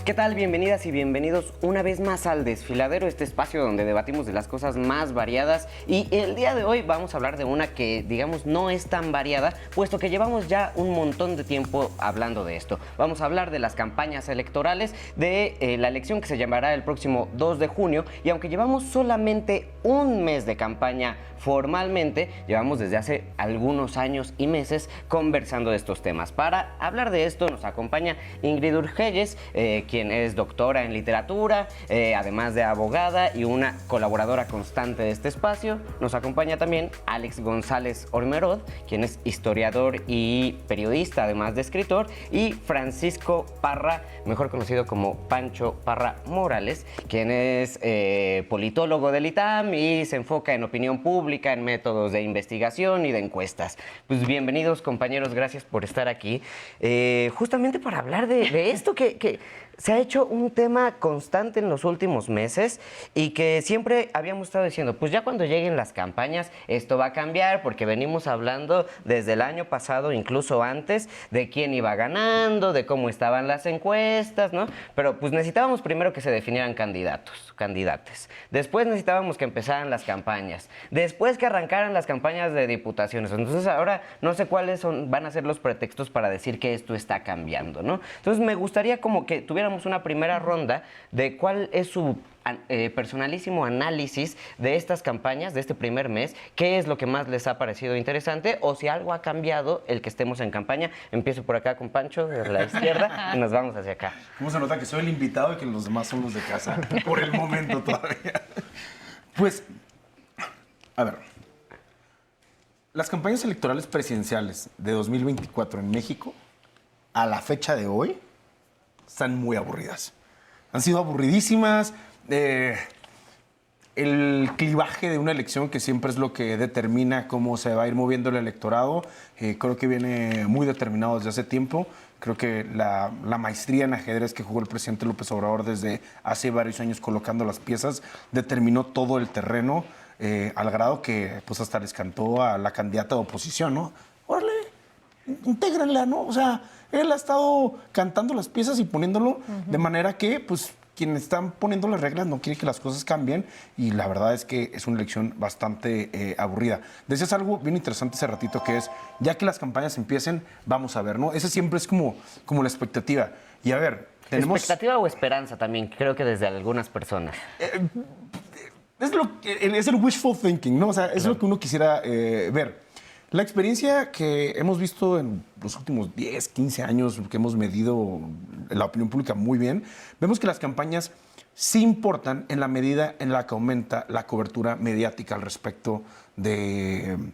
¿Qué tal? Bienvenidas y bienvenidos una vez más al Desfiladero, este espacio donde debatimos de las cosas más variadas. Y el día de hoy vamos a hablar de una que, digamos, no es tan variada, puesto que llevamos ya un montón de tiempo hablando de esto. Vamos a hablar de las campañas electorales, de la elección que se llamará el próximo 2 de junio. Y aunque llevamos solamente un mes de campaña formalmente, llevamos desde hace algunos años y meses conversando de estos temas. Para hablar de esto nos acompaña Ingrid Urgelles, quien es doctora en literatura, además de abogada y una colaboradora constante de este espacio. Nos acompaña también Alex González Ormerod, quien es historiador y periodista, además de escritor, y Francisco Parra, mejor conocido como Pancho Parra Morales, quien es politólogo del ITAM y se enfoca en opinión pública, en métodos de investigación y de encuestas. Pues bienvenidos, compañeros, gracias por estar aquí. Justamente para hablar de esto que se ha hecho un tema constante en los últimos meses y que siempre habíamos estado diciendo, pues ya cuando lleguen las campañas esto va a cambiar, porque venimos hablando desde el año pasado, incluso antes, de quién iba ganando, de cómo estaban las encuestas, ¿no? Pero pues necesitábamos primero que se definieran candidates. Después necesitábamos que empezaran las campañas. Después que arrancaran las campañas de diputaciones. Entonces ahora no sé cuáles van a ser los pretextos para decir que esto está cambiando, ¿no? Entonces me gustaría como que tuviéramos una primera ronda de cuál es su personalísimo análisis de estas campañas, de este primer mes, qué es lo que más les ha parecido interesante o si algo ha cambiado el que estemos en campaña. Empiezo por acá con Pancho, de la izquierda, y nos vamos hacia acá. ¿Cómo se nota que soy el invitado y que los demás son los de casa? Por el momento todavía. Pues, a ver, las campañas electorales presidenciales de 2024 en México, a la fecha de hoy, están muy aburridas. Han sido aburridísimas. El clivaje de una elección, que siempre es lo que determina cómo se va a ir moviendo el electorado, creo que viene muy determinado desde hace tiempo. Creo que la maestría en ajedrez que jugó el presidente López Obrador desde hace varios años colocando las piezas determinó todo el terreno, al grado que pues hasta les cantó a la candidata de oposición, ¿no? ¡Órale! Intégrenla, ¿no? O sea, él ha estado cantando las piezas y poniéndolo de manera que, pues, quienes están poniendo las reglas no quieren que las cosas cambien, y la verdad es que es una elección bastante aburrida. Decías algo bien interesante hace ratito, que es, ya que las campañas empiecen, vamos a ver, ¿no? Esa siempre es como la expectativa. Y a ver, tenemos... ¿Expectativa o esperanza también? Creo que desde algunas personas. Es el wishful thinking, ¿no? O sea, es lo que uno quisiera ver. La experiencia que hemos visto en los últimos 10, 15 años, que hemos medido la opinión pública muy bien, vemos que las campañas sí importan en la medida en la que aumenta la cobertura mediática al respecto de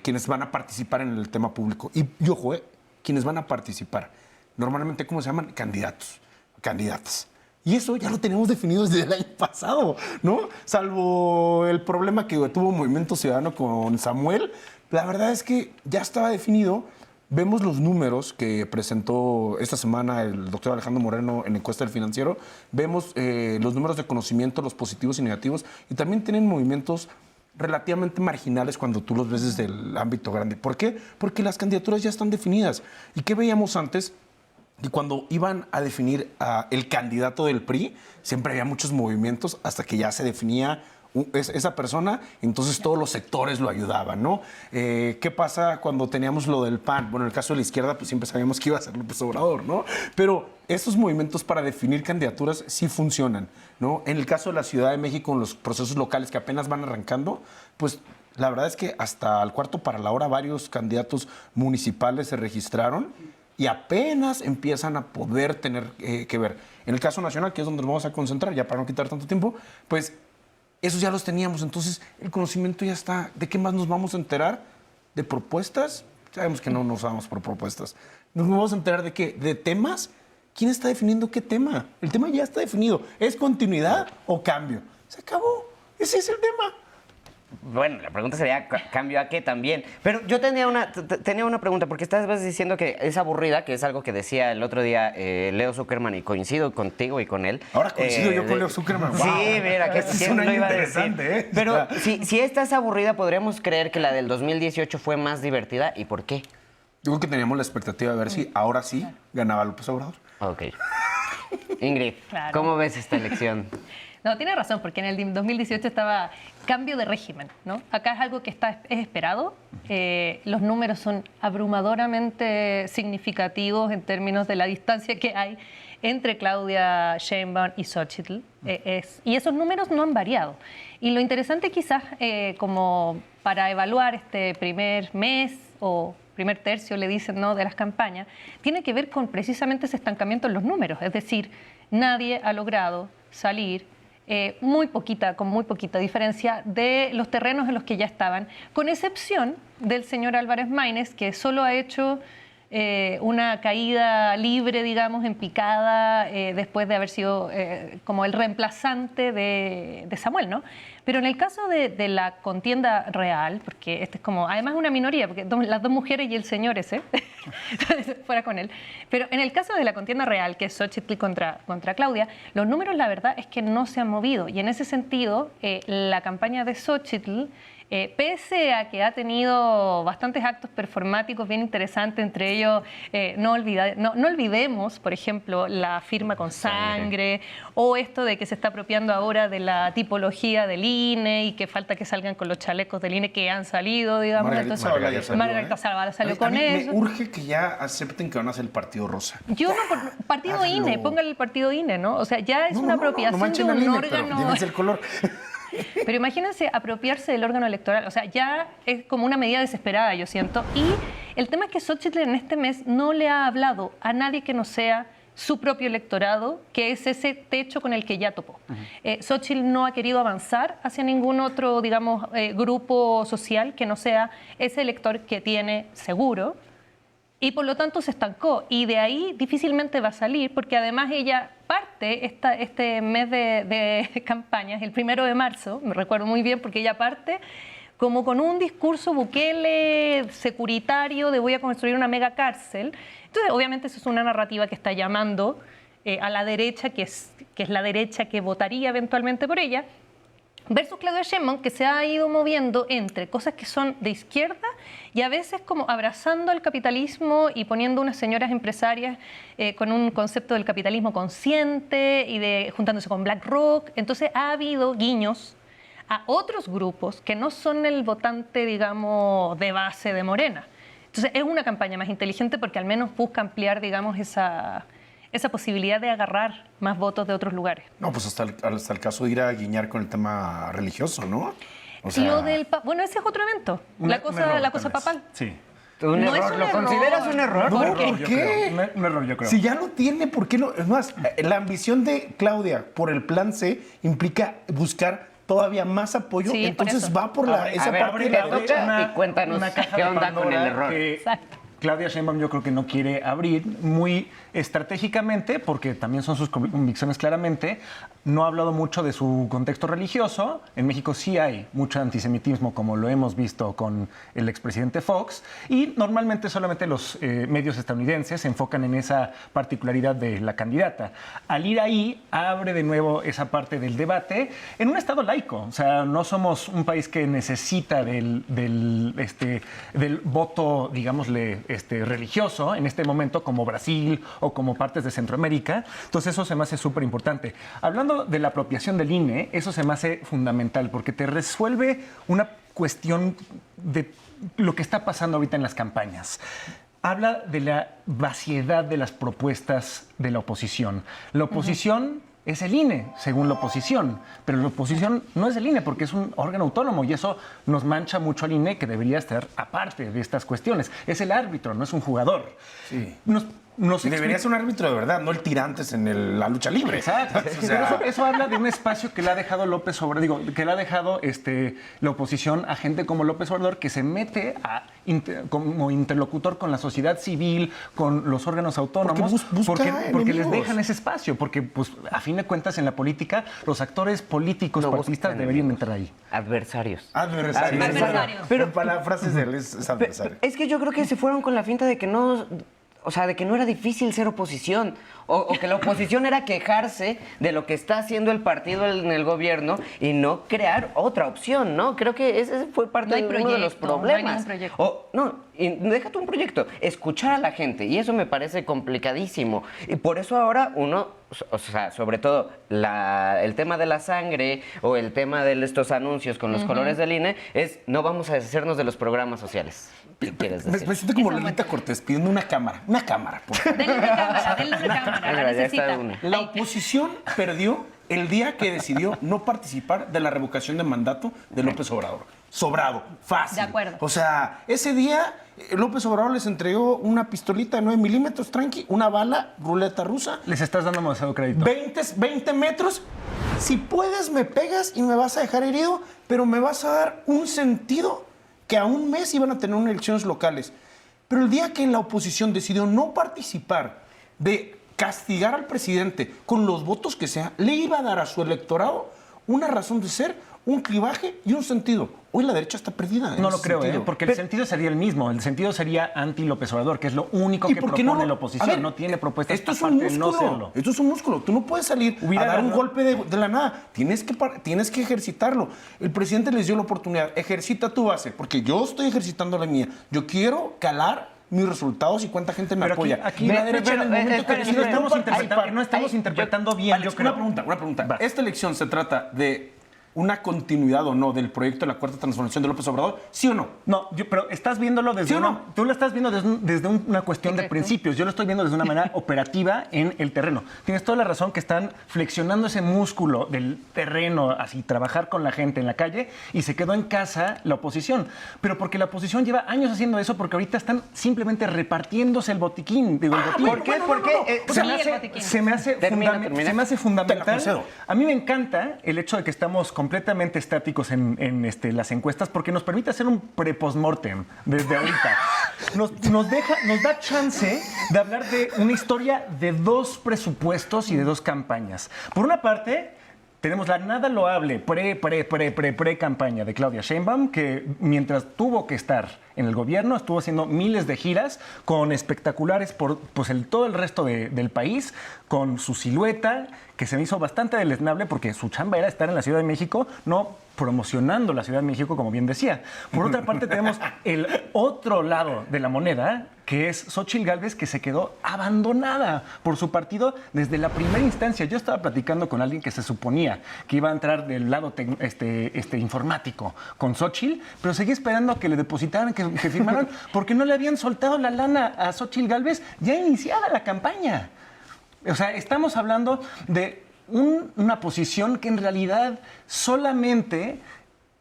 quienes van a participar en el tema público. Y ojo, quienes van a participar. Normalmente, ¿cómo se llaman? Candidatos, candidatas. Y eso ya lo teníamos definido desde el año pasado, ¿no? Salvo el problema que tuvo Movimiento Ciudadano con Samuel, la verdad es que ya estaba definido. Vemos los números que presentó esta semana el doctor Alejandro Moreno en Encuesta del Financiero, vemos los números de conocimiento, los positivos y negativos, y también tienen movimientos relativamente marginales cuando tú los ves desde el ámbito grande. ¿Por qué? Porque las candidaturas ya están definidas. ¿Y qué veíamos antes? Y cuando iban a definir el candidato del PRI, siempre había muchos movimientos hasta que ya se definía esa persona, entonces todos los sectores lo ayudaban, ¿no? ¿Qué pasa cuando teníamos lo del PAN? Bueno, en el caso de la izquierda, pues siempre sabíamos que iba a ser López Obrador, ¿no? Pero estos movimientos para definir candidaturas sí funcionan, ¿no? En el caso de la Ciudad de México, en los procesos locales que apenas van arrancando, pues la verdad es que hasta el cuarto para la hora varios candidatos municipales se registraron y apenas empiezan a poder tener que ver. En el caso nacional, que es donde nos vamos a concentrar, ya para no quitar tanto tiempo, pues esos ya los teníamos. Entonces, el conocimiento ya está. ¿De qué más nos vamos a enterar? ¿De propuestas? Sabemos que no nos vamos por propuestas. ¿Nos vamos a enterar de qué? ¿De temas? ¿Quién está definiendo qué tema? El tema ya está definido. ¿Es continuidad o cambio? Se acabó. Ese es el tema. Bueno, la pregunta sería ¿cambio a qué también? Pero yo tenía una pregunta, porque estás diciendo que es aburrida, que es algo que decía el otro día Leo Zuckerman, y coincido contigo y con él. Ahora coincido yo con Leo Zuckerman. Wow. Sí, mira, que es un año interesante, ¿eh? Pero si esta es aburrida, ¿podríamos creer que la del 2018 fue más divertida? ¿Y por qué? Yo creo que teníamos la expectativa de ver si ahora sí ganaba López Obrador. Ok. Ingrid, Claro. ¿cómo ves esta elección? No, tiene razón, porque en el 2018 estaba cambio de régimen, ¿no? Acá es algo que es esperado. Los números son abrumadoramente significativos en términos de la distancia que hay entre Claudia Sheinbaum y Xochitl. Y esos números no han variado. Y lo interesante quizás, como para evaluar este primer mes o primer tercio, le dicen, ¿no?, de las campañas, tiene que ver con precisamente ese estancamiento en los números. Es decir, nadie ha logrado salir con muy poquita diferencia de los terrenos en los que ya estaban, con excepción del señor Álvarez Maínez, que solo ha hecho una caída libre, digamos, en picada, después de haber sido como el reemplazante de Samuel, ¿no? Pero en el caso de la contienda real, porque este es como, además una minoría, porque las dos mujeres y el señor ese, fuera con él, pero en el caso de la contienda real, que es Xochitl contra Claudia, los números, la verdad, es que no se han movido. Y en ese sentido, la campaña de Xochitl, pese a que ha tenido bastantes actos performáticos bien interesantes, entre ellos, no olvidemos, por ejemplo, la firma con sangre, o esto de que se está apropiando ahora de la tipología del INE y que falta que salgan con los chalecos del INE que han salido, digamos. Margarita Zavala ya salió, Margarita Zavala salió con eso. Me urge que ya acepten que van a ser el Partido Rosa. Yo no, partido Hazlo. INE, póngale el partido INE, ¿no? O sea, ya es una apropiación manchen de al un INE, órgano. Pero llévense el color. Pero imagínense apropiarse del órgano electoral, o sea, ya es como una medida desesperada, yo siento. Y el tema es que Xochitl en este mes no le ha hablado a nadie que no sea su propio electorado, que es ese techo con el que ya topó. Xochitl no ha querido avanzar hacia ningún otro, digamos, grupo social que no sea ese elector que tiene seguro, y por lo tanto se estancó. Y de ahí difícilmente va a salir, porque además ella parte este mes de campañas, el 1 de marzo, me recuerdo muy bien, porque ella parte como con un discurso Bukele securitario de voy a construir una mega cárcel. Entonces, obviamente, eso es una narrativa que está llamando a la derecha, que es la derecha que votaría eventualmente por ella, versus Claudia Sheinbaum, que se ha ido moviendo entre cosas que son de izquierda y a veces como abrazando al capitalismo y poniendo unas señoras empresarias con un concepto del capitalismo consciente y juntándose con BlackRock. Entonces ha habido guiños a otros grupos que no son el votante, digamos, de base de Morena. Entonces es una campaña más inteligente porque al menos busca ampliar, digamos, esa posibilidad de agarrar más votos de otros lugares. No, pues hasta el caso de ir a guiñar con el tema religioso, ¿no? O sea, Bueno, ese es otro evento, la cosa tal vez. papal. Sí. ¿Un No error? es un ¿Lo error. consideras un error? No, ¿Por qué? ¿por qué? Un error, yo creo. Si ya lo tiene, ¿por qué no? Es más, la ambición de Claudia por el plan C implica buscar todavía más apoyo, Sí, por entonces eso. va por esa A ver, parte de te la toca derecha. y cuéntanos una caja qué de onda con el Pandora error. que Exacto. Claudia Sheinbaum yo creo que no quiere abrir muy estratégicamente, porque también son sus convicciones claramente. No ha hablado mucho de su contexto religioso. En México sí hay mucho antisemitismo, como lo hemos visto con el expresidente Fox. Y normalmente solamente los medios estadounidenses se enfocan en esa particularidad de la candidata. Al ir ahí, abre de nuevo esa parte del debate en un estado laico. O sea, no somos un país que necesita del voto, digámosle, religioso en este momento, como Brasil o como partes de Centroamérica. Entonces eso se me hace súper importante. Hablando de la apropiación del INE, eso se me hace fundamental porque te resuelve una cuestión de lo que está pasando ahorita en las campañas. Habla de la vaciedad de las propuestas de la oposición. La oposición es el INE, según la oposición, pero la oposición no es el INE porque es un órgano autónomo y eso nos mancha mucho al INE, que debería estar aparte de estas cuestiones. Es el árbitro, no es un jugador. Sí. Debería ser un árbitro de verdad, no el tirantes en la lucha libre. Exacto. O sea, Pero eso habla de un espacio que le ha dejado López Obrador, que le ha dejado la oposición a gente como López Obrador, que se mete como interlocutor con la sociedad civil, con los órganos autónomos, busca porque les enemigos. dejan ese espacio, porque pues a fin de cuentas en la política los actores políticos, No partidistas buscan deberían enemigos. entrar ahí. Adversario. Pero- Para frases de él es adversario. Es que yo creo que se fueron con la finta de que no, o sea, de que no era difícil ser oposición. o que la oposición era quejarse de lo que está haciendo el partido en el gobierno y no crear otra opción, ¿no? Creo que ese fue parte No hay de uno de los proyecto, no hay problemas. ningún proyecto. Y déjate un proyecto, escuchar a la gente, y eso me parece complicadísimo. Y por eso ahora uno, o sea, sobre todo el tema de la sangre o el tema de estos anuncios con los colores del INE, es no vamos a deshacernos de los programas sociales. ¿Qué quieres decir? Me siento como Lolita Cortés pidiendo una cámara, por favor. Denle una cámara, denle una cámara, la Ya está necesita. una. La oposición perdió el día que decidió no participar de la revocación de mandato de López Obrador. Sobrado, fácil. De acuerdo. O sea, ese día López Obrador les entregó una pistolita de 9 milímetros, tranqui, una bala, ruleta rusa, Les estás dando demasiado crédito. 20 metros. Si puedes, me pegas y me vas a dejar herido, pero me vas a dar un sentido que a un mes iban a tener unas elecciones locales. Pero el día que la oposición decidió no participar de castigar al presidente con los votos que sea, le iba a dar a su electorado una razón de ser, un clivaje y un sentido. Hoy la derecha está perdida. No lo creo, porque el sentido sería el mismo. El sentido sería anti-López Obrador, que es lo único que propone la oposición. A ver, no tiene propuestas esto es un aparte de no músculo. serlo. Esto es un músculo. Tú no puedes salir a dar un golpe de la nada. Tienes que ejercitarlo. El presidente les dio la oportunidad. Ejercita tu base, porque yo estoy ejercitando la mía. Yo quiero calar mis resultados y cuánta gente me Pero apoya. aquí Y la pero, derecha en el momento que aquí decide no estamos interpretando bien, Alex, yo creo. una pregunta. Va. ¿Esta elección se trata de una continuidad o no del proyecto de la Cuarta Transformación de López Obrador? ¿Sí o no? No, pero estás viéndolo desde ¿Sí o no? tú lo estás viendo desde una cuestión de Exacto. principios. Yo lo estoy viendo desde una manera operativa en el terreno. Tienes toda la razón que están flexionando ese músculo del terreno, así trabajar con la gente en la calle, y se quedó en casa la oposición. Pero porque la oposición lleva años haciendo eso, porque ahorita están simplemente repartiéndose el botiquín. Digo, el botín. ¿Por qué? Porque Pues ahí el botiquín. se me hace Termina. se me hace Te la fundamental. concedo. A mí me encanta el hecho de que estamos completamente estáticos en las encuestas, porque nos permite hacer un pre-postmortem desde ahorita. Nos da chance de hablar de una historia de 2 presupuestos y de 2 campañas. Por una parte, tenemos la nada loable pre-campaña de Claudia Sheinbaum, que mientras tuvo que estar en el gobierno, estuvo haciendo miles de giras con espectaculares por todo el resto del país, con su silueta, que se me hizo bastante deleznable porque su chamba era estar en la Ciudad de México, no promocionando la Ciudad de México, como bien decía. Por otra parte, tenemos el otro lado de la moneda, que es Xóchitl Gálvez, que se quedó abandonada por su partido desde la primera instancia. Yo estaba platicando con alguien que se suponía que iba a entrar del lado informático con Xóchitl, pero seguí esperando a que le depositaran, que firmaran, porque no le habían soltado la lana a Xóchitl Gálvez ya iniciada la campaña. O sea, estamos hablando de una posición que en realidad solamente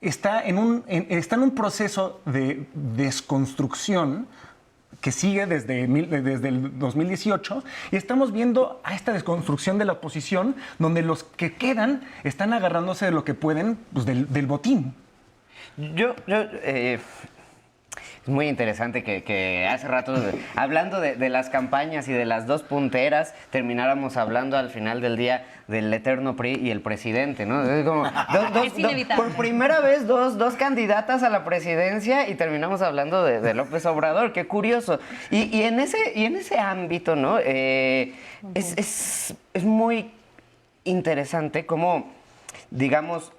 está en un proceso de desconstrucción que sigue desde el 2018, y estamos viendo a esta desconstrucción de la oposición, donde los que quedan están agarrándose de lo que pueden, pues, del botín. Es muy interesante que hace rato, hablando de las campañas y de las 2 punteras, termináramos hablando al final del día del eterno PRI y el presidente, ¿no? Es como Es inevitable. por primera vez dos candidatas a la presidencia y terminamos hablando de López Obrador. Qué curioso. Y en ese ámbito, ¿no? Es muy interesante cómo, digamos,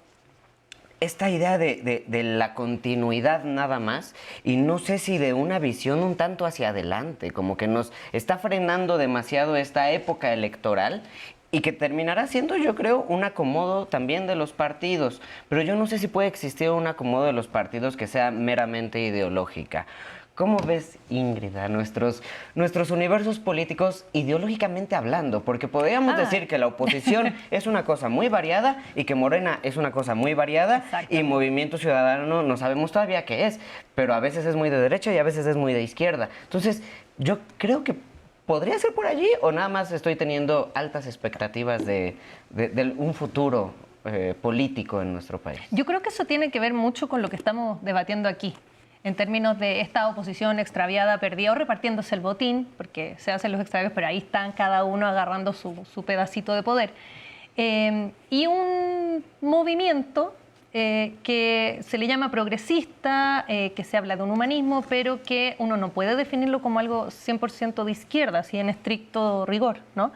esta idea de la continuidad nada más, y no sé si de una visión un tanto hacia adelante, como que nos está frenando demasiado esta época electoral y que terminará siendo, yo creo, un acomodo también de los partidos. Pero yo no sé si puede existir un acomodo de los partidos que sea meramente ideológica. ¿Cómo ves, Ingrid, a nuestros universos políticos ideológicamente hablando? Porque podríamos decir que la oposición es una cosa muy variada y que Morena es una cosa muy variada. Exacto. Y Movimiento Ciudadano no sabemos todavía qué es, pero a veces es muy de derecha y a veces es muy de izquierda. Entonces, yo creo que podría ser por allí, o nada más estoy teniendo altas expectativas de un futuro político en nuestro país. Yo creo que eso tiene que ver mucho con lo que estamos debatiendo aquí, en términos de esta oposición extraviada, perdida o repartiéndose el botín, porque se hacen los extravíos, pero ahí están cada uno agarrando su pedacito de poder. Y un movimiento que se le llama progresista, que se habla de un humanismo, pero que uno no puede definirlo como algo 100% de izquierda, así en estricto rigor, ¿no?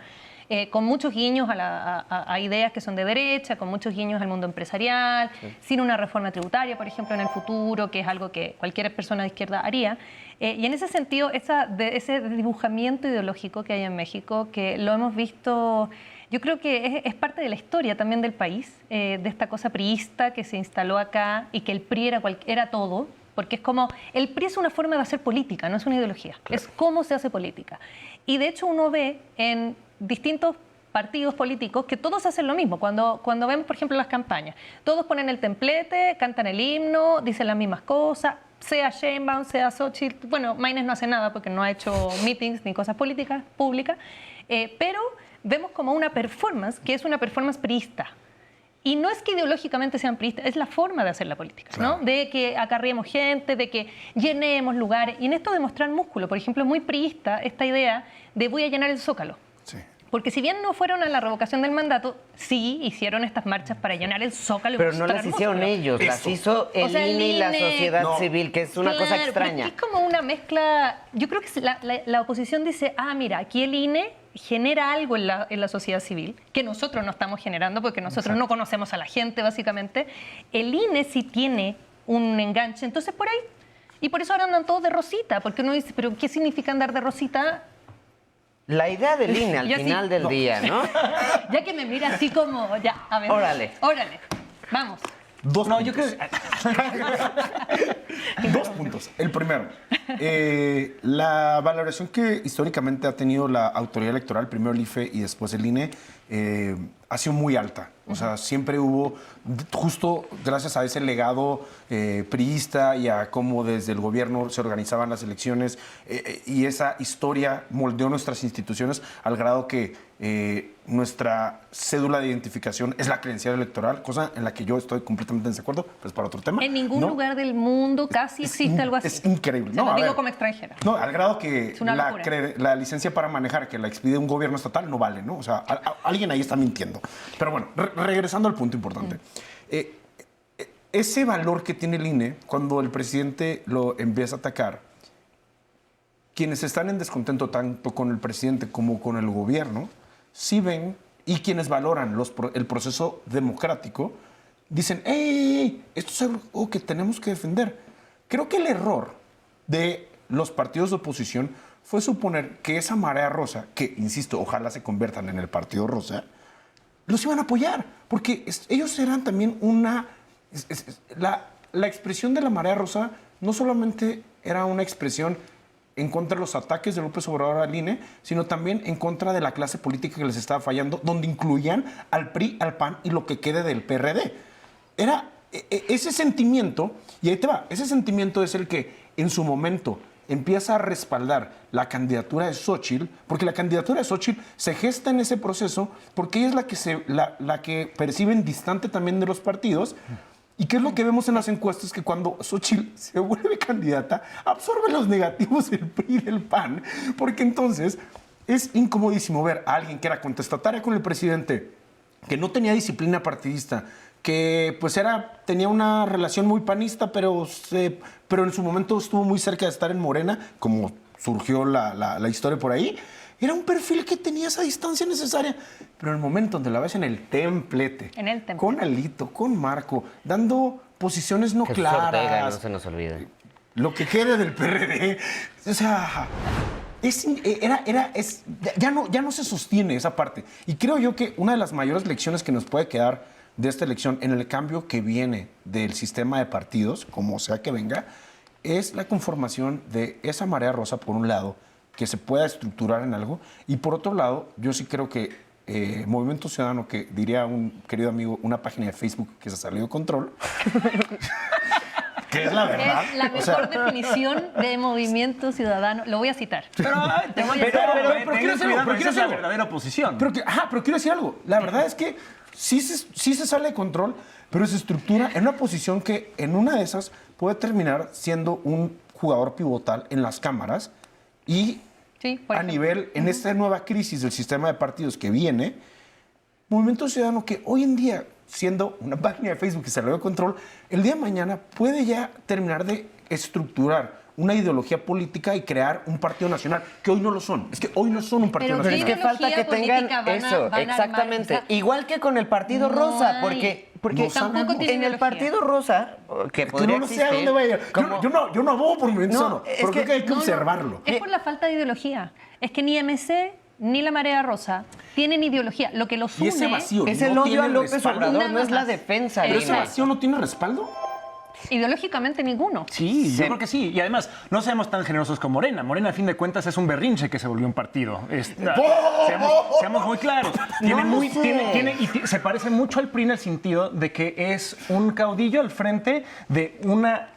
con muchos guiños a ideas que son de derecha, con muchos guiños al mundo empresarial, sin una reforma tributaria, por ejemplo, en el futuro, que es algo que cualquier persona de izquierda haría. Y en ese sentido, ese dibujamiento ideológico que hay en México, que lo hemos visto, yo creo que es parte de la historia también del país, de esta cosa priista que se instaló acá y que el PRI era todo, porque es como, el PRI es una forma de hacer política, no es una ideología, es cómo se hace política. Y de hecho uno ve en distintos partidos políticos que todos hacen lo mismo. Cuando vemos, por ejemplo, las campañas, todos ponen el templete, cantan el himno, dicen las mismas cosas, sea Sheinbaum, sea Xochitl. Bueno, Maynes no hace nada porque no ha hecho meetings ni cosas políticas públicas, pero vemos como una performance que es una performance priista. Y no es que ideológicamente sean priistas, es la forma de hacer la política, ¿no? De que acarriemos gente, de que llenemos lugares. Y en esto de mostrar músculo, por ejemplo, es muy priista esta idea de voy a llenar el Zócalo. Sí. Porque si bien no fueron a la revocación del mandato, sí hicieron estas marchas para llenar el Zócalo. Y Pero no las hicieron ellos, las hizo el INE y la sociedad civil, que es una cosa extraña. Es como una mezcla. Yo creo que la oposición dice, mira, aquí el INE genera algo en la sociedad civil que nosotros no estamos generando porque nosotros no conocemos a la gente, básicamente. El INE sí tiene un enganche, entonces por ahí. Y por eso ahora andan todos de rosita, porque uno dice, ¿pero qué significa andar de rosita? La idea del INE al final del día, ¿no? Ya que me mira así como, ya, a ver. Órale. Vamos. Dos No, yo creo Dos puntos. El primero, la valoración que históricamente ha tenido la autoridad electoral, primero el IFE y después el INE, ha sido muy alta. O sea, siempre hubo, justo gracias a ese legado priista y a cómo desde el gobierno se organizaban las elecciones y esa historia moldeó nuestras instituciones al grado que nuestra cédula de identificación es la credencial electoral, cosa en la que yo estoy completamente en desacuerdo, pues para otro tema. En ningún ¿no? lugar del mundo casi existe algo así. Es increíble. Se lo a digo ver, como extranjera. No, al grado que Es una locura. la licencia para manejar que la expide un gobierno estatal no vale, ¿no? O sea, alguien ahí está mintiendo. Pero bueno, regresando al punto importante. Ese valor que tiene el INE, cuando el presidente lo empieza a atacar, quienes están en descontento tanto con el presidente como con el gobierno, sí ven, y quienes valoran el proceso democrático, dicen, ¡ey! Esto es algo que tenemos que defender. Creo que el error de los partidos de oposición fue suponer que esa marea rosa, que, insisto, ojalá se conviertan en el partido rosa, los iban a apoyar, porque ellos eran también la expresión de la marea rosa no solamente era una expresión en contra de los ataques de López Obrador al INE, sino también en contra de la clase política que les estaba fallando, donde incluían al PRI, al PAN y lo que quede del PRD. Era ese sentimiento, y ahí te va, ese sentimiento es el que en su momento empieza a respaldar la candidatura de Xochitl, porque la candidatura de Xochitl se gesta en ese proceso, porque ella es la que perciben distante también de los partidos. ¿Y qué es lo que vemos en las encuestas? Que cuando Xochitl se vuelve candidata, absorbe los negativos del PRI y del PAN, porque entonces es incomodísimo ver a alguien que era contestataria con el presidente, que no tenía disciplina partidista, que pues tenía una relación muy panista, pero en su momento estuvo muy cerca de estar en Morena, como surgió la historia por ahí. Era un perfil que tenía esa distancia necesaria. Pero en el momento donde la ves en el templete, con Alito, con Marco, dando posiciones no Jesús claras. Ortega, no se nos olvide. Lo que quede del PRD. O sea, ya no se sostiene esa parte. Y creo yo que una de las mayores lecciones que nos puede quedar de esta elección en el cambio que viene del sistema de partidos, como sea que venga, es la conformación de esa marea rosa, por un lado, que se pueda estructurar en algo, y por otro lado, yo sí creo que Movimiento Ciudadano, que diría un querido amigo, una página de Facebook que se salió de control, que es la verdad. Es la mejor definición de Movimiento Ciudadano. Lo voy a citar. Pero quiero decir algo, esa es la verdadera oposición. Pero quiero decir algo. La verdad es que sí se sale de control, pero se estructura en una posición que en una de esas puede terminar siendo un jugador pivotal en las cámaras y sí, a nivel, en esta nueva crisis del sistema de partidos que viene, Movimiento Ciudadano, que hoy en día, siendo una página de Facebook que se le dio control, el día de mañana puede ya terminar de estructurar una ideología política y crear un partido nacional, que hoy no lo son. Es que hoy no son un partido Pero Pero es nacional. que falta que ideología tengan política van a eso, armar, exactamente. o sea, Igual que con el Partido no Rosa, hay. porque No sabemos. tiene en el ideología. Partido Rosa, que Que podría no lo sé a existir, dónde va a ir. como- Yo no abogo por movimiento No, solo, es pero que- creo que hay que No, no, observarlo. Es por la falta de ideología. Es que ni MC ni la Marea Rosa tienen ideología. Lo que los Y une ese vacío es no el odio tiene a López respaldo. Obrador, Nada no es la más. defensa. ¿Pero ese digna. vacío no tiene respaldo? ideológicamente ninguno. Sí, Sí. yo creo que sí. Y además, no seamos tan generosos con Morena. Morena, a fin de cuentas, es un berrinche que se volvió un partido. Seamos muy claros. Tiene lo muy, sé. se parece mucho al PRI en el sentido de que es un caudillo al frente de una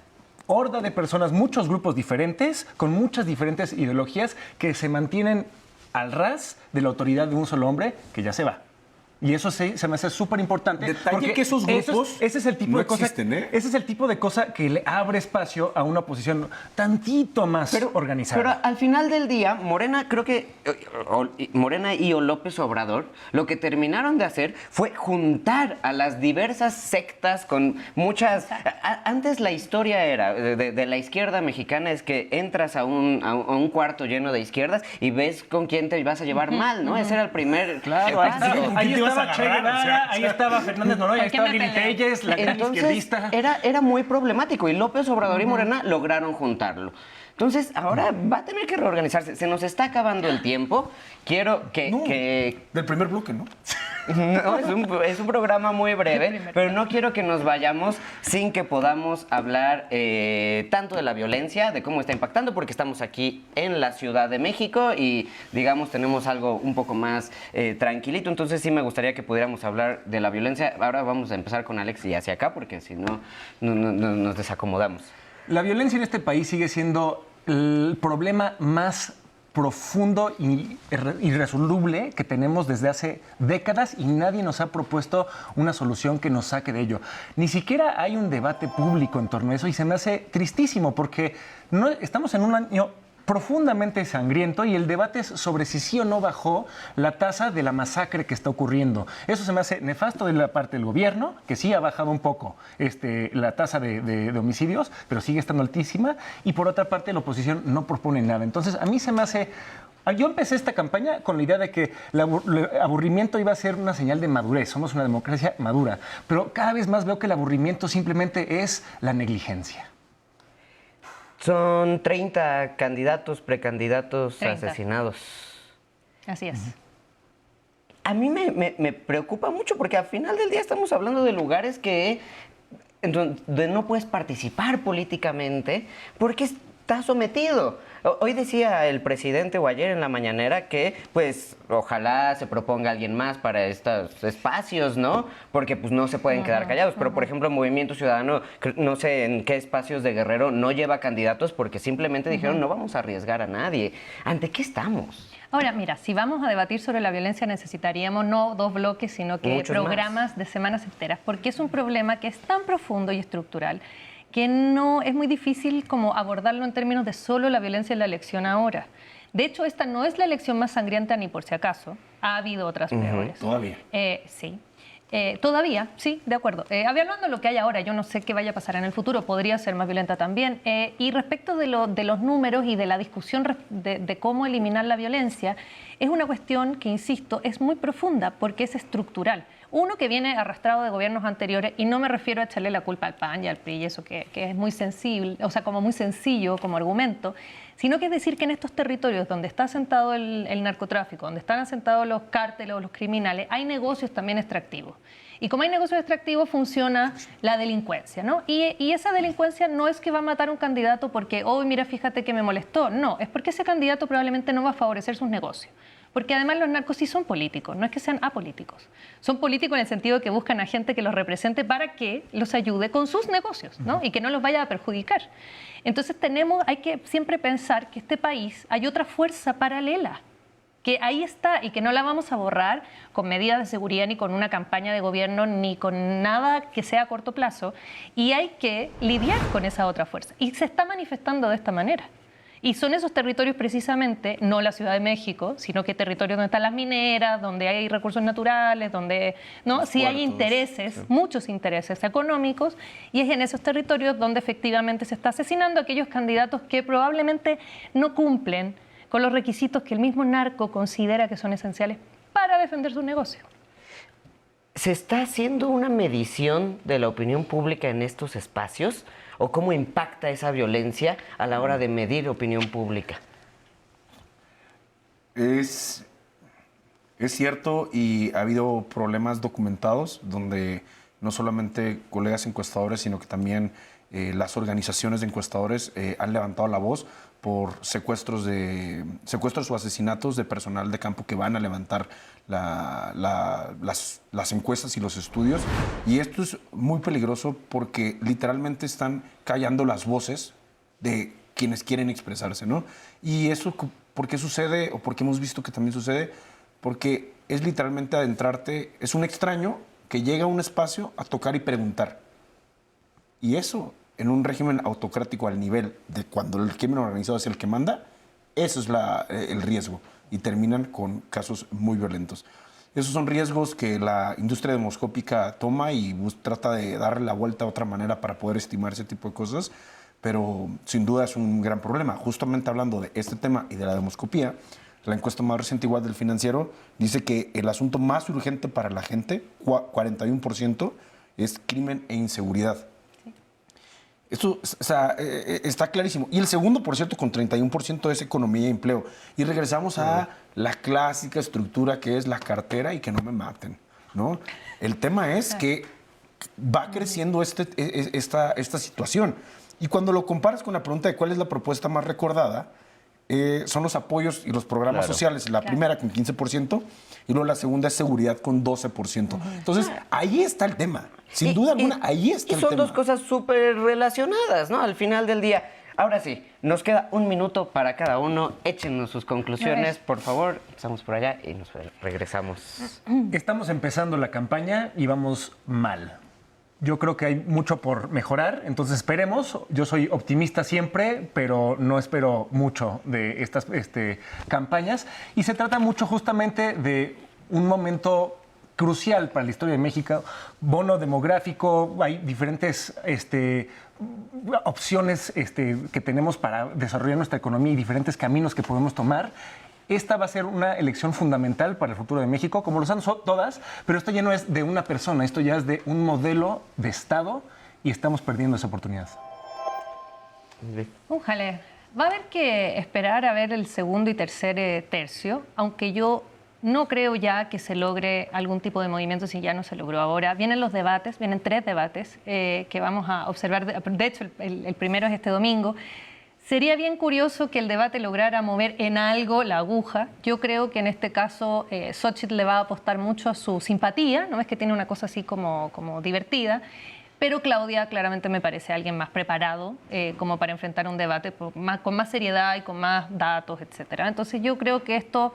horda de personas, muchos grupos diferentes, con muchas diferentes ideologías que se mantienen al ras de la autoridad de un solo hombre que ya se va. Y eso se me hace súper importante. Detalle que esos grupos ese es el tipo no de cosa, existen, ¿eh? ese es el tipo de cosa que le abre espacio a una oposición tantito más organizada. Pero al final del día, Morena, creo que Morena y o López Obrador, lo que terminaron de hacer fue juntar a las diversas sectas con muchas... Antes la historia era de la izquierda mexicana es que entras a un cuarto lleno de izquierdas y ves con quién te vas a llevar mal, ¿no? Ese era el primer... Claro, ahí, paso. ahí ¿Quién te vas a estaba Che agarrar? Guevara, O sea, ahí estaba Fernández Noroña, ahí ¿Por qué estaba me Lili peleo? Telles, la gran Entonces, izquierdista. era muy problemático y López Obrador y Morena lograron juntarlo. Entonces, ahora va a tener que reorganizarse. Se nos está acabando el tiempo. Quiero que Del primer bloque, ¿no? no, es un programa muy breve, pero no quiero que nos vayamos sin que podamos hablar tanto de la violencia, de cómo está impactando, porque estamos aquí en la Ciudad de México y, digamos, tenemos algo un poco más tranquilito. Entonces sí me gustaría que pudiéramos hablar de la violencia. Ahora vamos a empezar con Alex y hacia acá, porque si no, no nos desacomodamos. La violencia en este país sigue siendo el problema más profundo y irresoluble que tenemos desde hace décadas y nadie nos ha propuesto una solución que nos saque de ello. Ni siquiera hay un debate público en torno a eso y se me hace tristísimo porque no, estamos en un año profundamente sangriento y el debate es sobre si sí o no bajó la tasa de la masacre que está ocurriendo. Eso se me hace nefasto de la parte del gobierno, que sí ha bajado un poco la tasa de homicidios, pero sigue estando altísima, y por otra parte la oposición no propone nada. Entonces a mí se me hace... Yo empecé esta campaña con la idea de que el aburrimiento iba a ser una señal de madurez, somos una democracia madura, pero cada vez más veo que el aburrimiento simplemente es la negligencia. Son 30 candidatos, precandidatos 30. asesinados. Así es. A mí me preocupa mucho porque al final del día estamos hablando de lugares en donde no puedes participar políticamente porque estás sometido. Hoy decía el presidente o ayer en la mañanera que pues ojalá se proponga alguien más para estos espacios, ¿no? Porque pues no se pueden quedar callados. Pero por ejemplo Movimiento Ciudadano, no sé en qué espacios de Guerrero no lleva candidatos porque simplemente dijeron no vamos a arriesgar a nadie. ¿Ante qué estamos? Ahora, mira, si vamos a debatir sobre la violencia necesitaríamos no 2 bloques, sino que Muchos programas de semanas enteras, porque es un problema que es tan profundo y estructural que no es muy difícil como abordarlo en términos de solo la violencia en la elección ahora. De hecho, esta no es la elección más sangrienta ni por si acaso. Ha habido otras peores. Todavía. Sí. Todavía, sí, de acuerdo. Hablando de lo que hay ahora, yo no sé qué vaya a pasar en el futuro, podría ser más violenta también. Y respecto de los números y de la discusión de cómo eliminar la violencia, es una cuestión que, insisto, es muy profunda porque es estructural. Uno que viene arrastrado de gobiernos anteriores, y no me refiero a echarle la culpa al PAN y al PRI, y eso que es muy sensible, o sea, como muy sencillo como argumento, sino que es decir que en estos territorios donde está asentado el narcotráfico, donde están asentados los cárteles o los criminales, hay negocios también extractivos. Y como hay negocios extractivos, funciona la delincuencia, ¿no? Y esa delincuencia no es que va a matar a un candidato porque, oh, mira, fíjate que me molestó. No, es porque ese candidato probablemente no va a favorecer sus negocios. Porque además los narcos sí son políticos, no es que sean apolíticos. Son políticos en el sentido de que buscan a gente que los represente para que los ayude con sus negocios, ¿no? Y que no los vaya a perjudicar. Entonces hay que siempre pensar que este país hay otra fuerza paralela, que ahí está y que no la vamos a borrar con medidas de seguridad, ni con una campaña de gobierno, ni con nada que sea a corto plazo. Y hay que lidiar con esa otra fuerza. Y se está manifestando de esta manera. Y son esos territorios precisamente, no la Ciudad de México, sino que territorios donde están las mineras, donde hay recursos naturales, donde no, sí hay intereses, sí, muchos intereses económicos, y es en esos territorios donde efectivamente se está asesinando a aquellos candidatos que probablemente no cumplen con los requisitos que el mismo narco considera que son esenciales para defender su negocio. ¿Se está haciendo una medición de la opinión pública en estos espacios? ¿O cómo impacta esa violencia a la hora de medir opinión pública? Es cierto, y ha habido problemas documentados donde no solamente colegas encuestadores, sino que también las organizaciones de encuestadores han levantado la voz por secuestros o asesinatos de personal de campo que van a levantar las encuestas y los estudios. Y esto es muy peligroso porque literalmente están callando las voces de quienes quieren expresarse, ¿no? Y eso, ¿por qué sucede o por qué hemos visto que también sucede? Porque es literalmente adentrarte, es un extraño que llega a un espacio a tocar y preguntar. Y eso, en un régimen autocrático al nivel de cuando el crimen organizado es el que manda, eso es el riesgo. Y terminan con casos muy violentos. Esos son riesgos que la industria demoscópica toma y trata de darle la vuelta a otra manera para poder estimar ese tipo de cosas, pero sin duda es un gran problema. Justamente hablando de este tema y de la demoscopía, la encuesta más reciente igual del Financiero dice que el asunto más urgente para la gente, 41%, es crimen e inseguridad. Esto, o sea, está clarísimo. Y el segundo, por cierto, con 31% es economía y empleo. Y regresamos a la clásica estructura que es la cartera y que no me maten, ¿no? El tema es que va creciendo esta situación. Y cuando lo comparas con la pregunta de cuál es la propuesta más recordada, son los apoyos y los programas sociales. La primera con 15% y luego la segunda es seguridad con 12%. Entonces, ahí está el tema. Sin duda alguna, ahí está el tema. Y son dos cosas súper relacionadas, ¿no? Al final del día. Ahora sí, nos queda un minuto para cada uno. Échenos sus conclusiones, por favor. Empezamos por allá y nos regresamos. Estamos empezando la campaña y vamos mal. Yo creo que hay mucho por mejorar, entonces esperemos. Yo soy optimista siempre, pero no espero mucho de estas campañas. Y se trata mucho justamente de un momento crucial para la historia de México, bono demográfico, hay diferentes opciones que tenemos para desarrollar nuestra economía y diferentes caminos que podemos tomar. Esta va a ser una elección fundamental para el futuro de México, como lo son todas, pero esto ya no es de una persona, esto ya es de un modelo de Estado y estamos perdiendo esa oportunidad. Újale, va a haber que esperar a ver el segundo y tercer tercio, aunque yo no creo ya que se logre algún tipo de movimiento si ya no se logró ahora. Vienen los debates, vienen 3 debates que vamos a observar. De hecho, el primero es este domingo. Sería bien curioso que el debate lograra mover en algo la aguja. Yo creo que en este caso Xóchitl le va a apostar mucho a su simpatía, no es que tiene una cosa así como divertida, pero Claudia claramente me parece alguien más preparado como para enfrentar un debate con más seriedad y con más datos, etcétera. Entonces yo creo que esto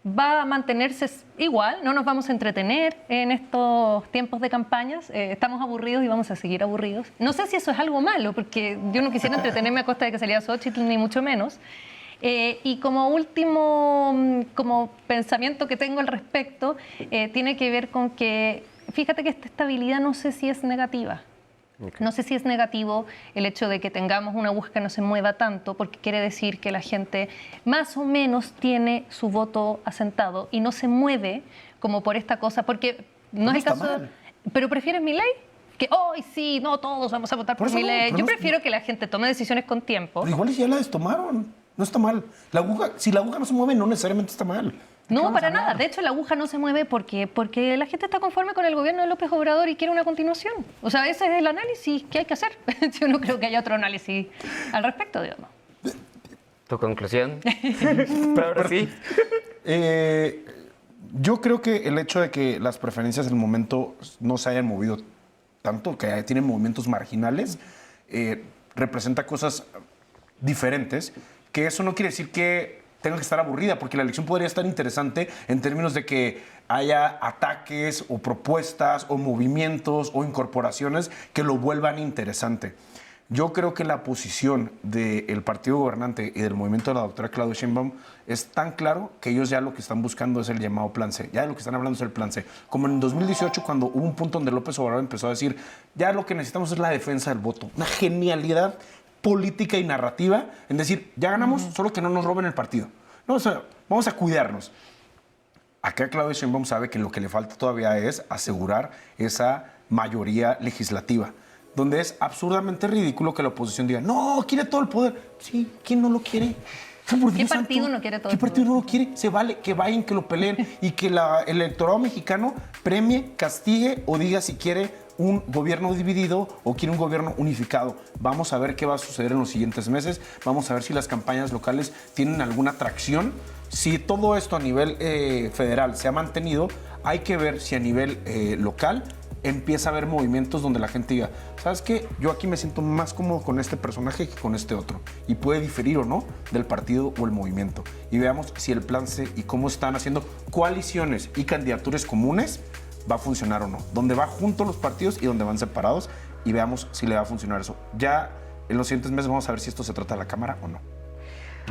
va a mantenerse igual, no nos vamos a entretener en estos tiempos de campañas, estamos aburridos y vamos a seguir aburridos. No sé si eso es algo malo, porque yo no quisiera entretenerme a costa de que saliera Xóchitl, ni mucho menos. Y como último como pensamiento que tengo al respecto, tiene que ver con que, fíjate que esta estabilidad no sé si es negativa. Okay. No sé si es negativo el hecho de que tengamos una aguja que no se mueva tanto, porque quiere decir que la gente más o menos tiene su voto asentado y no se mueve como por esta cosa, porque no es el caso. Mal. ¿Pero prefieres Milei? Que hoy sí, no todos vamos a votar por Milei. Yo prefiero que la gente tome decisiones con tiempo. Pero igual ya la destomaron. No está mal. La aguja, si la aguja no se mueve, no necesariamente está mal. No, para nada. De hecho, la aguja no se mueve porque la gente está conforme con el gobierno de López Obrador y quiere una continuación. O sea, ese es el análisis que hay que hacer. Yo no creo que haya otro análisis al respecto, digamos. ¿Tu conclusión? Pero ahora sí. Yo creo que el hecho de que las preferencias del momento no se hayan movido tanto, que tienen movimientos marginales, representa cosas diferentes, que eso no quiere decir que tenga que estar aburrida, porque la elección podría estar interesante en términos de que haya ataques o propuestas o movimientos o incorporaciones que lo vuelvan interesante. Yo creo que la posición del partido gobernante y del movimiento de la doctora Claudia Sheinbaum es tan claro que ellos ya lo que están buscando es el llamado Plan C. Ya lo que están hablando es el Plan C. Como en 2018, cuando hubo un punto donde López Obrador empezó a decir, ya lo que necesitamos es la defensa del voto. Una genialidad política y narrativa en decir, ya ganamos, solo que no nos roben el partido. No, o sea, vamos a cuidarnos. Acá Claudia Sheinbaum sabe que lo que le falta todavía es asegurar esa mayoría legislativa, donde es absurdamente ridículo que la oposición diga, no, quiere todo el poder. Sí, ¿quién no lo quiere? ¿Qué partido no quiere todo el poder? ¿Qué partido no lo quiere? Se vale que vayan, que lo peleen y que el electorado mexicano premie, castigue o diga si quiere un gobierno dividido o quiere un gobierno unificado. Vamos a ver qué va a suceder en los siguientes meses. Vamos a ver si las campañas locales tienen alguna atracción. Si todo esto a nivel federal se ha mantenido, hay que ver si a nivel local empieza a haber movimientos donde la gente diga, ¿sabes qué? Yo aquí me siento más cómodo con este personaje que con este otro. Y puede diferir o no del partido o el movimiento. Y veamos si el plan C y cómo están haciendo coaliciones y candidaturas comunes va a funcionar o no. Donde va juntos los partidos y donde van separados. Y veamos si le va a funcionar eso. Ya en los siguientes meses vamos a ver si esto se trata de la Cámara o no.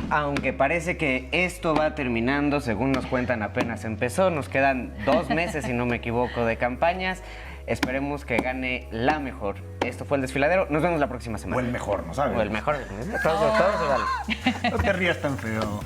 Aunque parece que esto va terminando, según nos cuentan apenas empezó, nos quedan 2 meses, si no me equivoco, de campañas. Esperemos que gane la mejor. Esto fue El Desfiladero. Nos vemos la próxima semana. O el mejor, ¿no sabes? O el mejor. Todo se vale. No te rías tan feo.